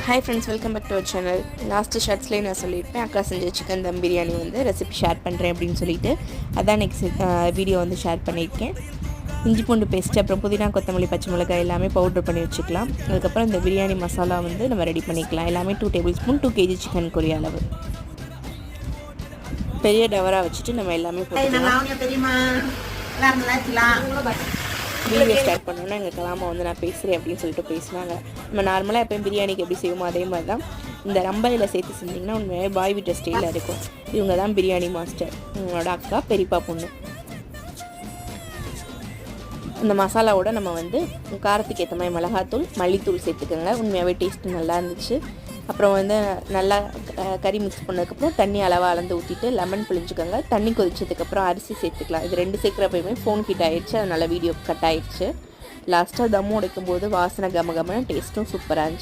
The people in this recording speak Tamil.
Hi friends, welcome back to our channel. Last ஷார்ட்ஸ்லேயே நான் சொல்லியிருப்பேன் அக்கா செஞ்ச சிக்கன் தம் பிரியாணி வந்து ரெசிபி ஷேர் பண்ணுறேன் அப்படின்னு சொல்லிட்டு அதான் நெக்ஸ்ட் வீடியோ வந்து ஷேர் பண்ணியிருக்கேன். இஞ்சி பூண்டு பேஸ்ட்டு, அப்புறம் புதினா, கொத்தமல்லி, பச்சை மிளகாய் எல்லாமே பவுட்ரு பண்ணி வச்சுக்கலாம். அதுக்கப்புறம் இந்த பிரியாணி மசாலா வந்து நம்ம ரெடி பண்ணிக்கலாம். எல்லாமே 2 டேபிள் ஸ்பூன் 2 kg சிக்கன் கொரிய அளவு. பெரிய டவரா வச்சுட்டு நம்ம எல்லாமே வீடியோ ஸ்டார்ட் பண்ணோன்னா எங்கள் கலாமா வந்து நான் பேசுகிறேன் அப்படின்னு சொல்லிட்டு பேசினாங்க. நம்ம நார்மலாக எப்போயும் பிரியாணிக்கு எப்படி செய்வோமோ அதே மாதிரி தான் இந்த ரம்பையில் சேர்த்து செஞ்சிங்கன்னா உண்மையாக பாய் வீட்டு ஸ்டைலில் இருக்கும். இவங்க தான் பிரியாணி மாஸ்டர், உங்களோட அக்கா பெரியப்பா பொண்ணு. இந்த மசாலாவோட நம்ம வந்து காரத்துக்கு ஏற்ற மாதிரி மிளகாத்தூள், மல்லித்தூள் சேர்த்துக்கோங்க. உண்மையாகவே டேஸ்ட்டு நல்லா இருந்துச்சு. அப்புறம் வந்து நல்லா கறி மிக்ஸ் பண்ணதுக்கப்புறம் தண்ணி அளவாக அளந்து ஊற்றிட்டு லெமன் பிழிஞ்சுக்கோங்க. தண்ணி கொதிச்சதுக்கப்புறம் அரிசி சேர்த்துக்கலாம். இது 2 சேர்க்குறப்பயுமே ஃபோன் ஹீட் ஆகிடுச்சு, அதனால் வீடியோ கட் ஆகிடுச்சு. லாஸ்ட்டாக தம்மு உடைக்கும் போது வாசனை கமகமான டேஸ்ட்டும் சூப்பராக இருந்துச்சு.